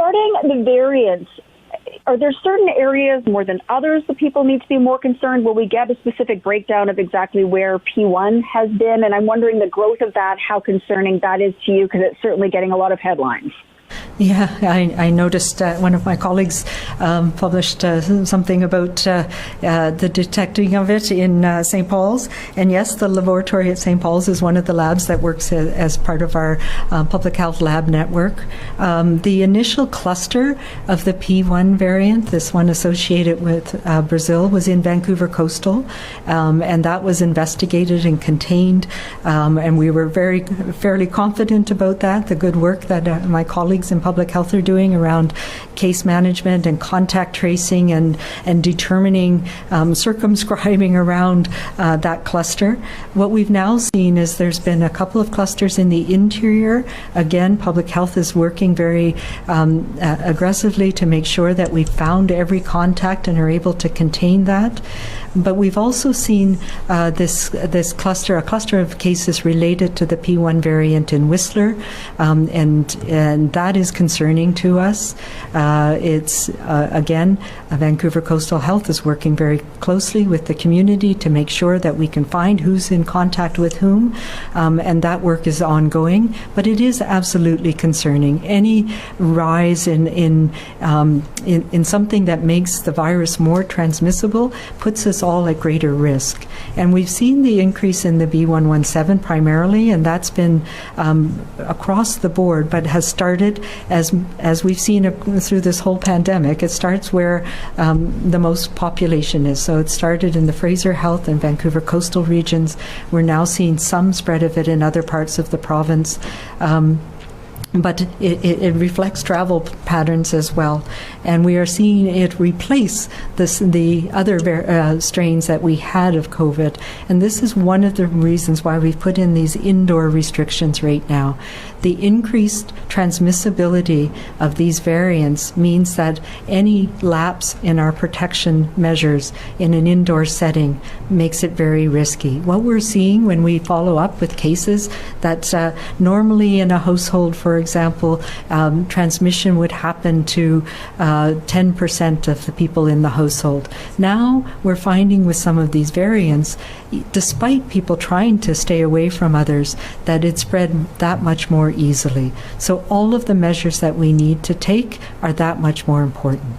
regarding the variants, are there certain areas more than others that people need to be more concerned? Will we get a specific breakdown of exactly where P1 has been? And I'm wondering the growth of that, how concerning that is to you, because it's certainly getting a lot of headlines. Yeah, I noticed one of my colleagues published something about the detecting of it in St. Paul's. And yes, the laboratory at St. Paul's is one of the labs that works as part of our public health lab network. The initial cluster of the P1 variant, this one associated with Brazil, was in Vancouver Coastal, and that was investigated and contained, and we were fairly confident about that, the good work that my colleagues in public health are doing around case management and contact tracing and determining, circumscribing around that cluster. What we've now seen is there's been a couple of clusters in the interior. Again, public health is working very aggressively to make sure that we've found every contact and are able to contain that. But we've also seen this cluster, a cluster of cases related to the P1 variant in Whistler, and that is concerning to us. It's again, Vancouver Coastal Health is working very closely with the community to make sure that we can find who's in contact with whom, and that work is ongoing. But it is absolutely concerning. Any rise in something that makes the virus more transmissible puts us all at greater risk. And we've seen the increase in the B117 primarily, and that's been across the board, but has started as we've seen through this whole pandemic. It starts where the most population is. So it started in the Fraser Health and Vancouver coastal regions. We're now seeing some spread of it in other parts of the province. But it reflects travel patterns as well. And we are seeing it replace the other strains that we had of COVID. And this is one of the reasons why we've put in these indoor restrictions right now. The increased transmissibility of these variants means that any lapse in our protection measures in an indoor setting makes it very risky. What we're seeing when we follow up with cases that normally in a household, for example, transmission would happen to 10% of the people in the household. Now we're finding with some of these variants, despite people trying to stay away from others, that it spread that much more easily. So all of the measures that we need to take are that much more important.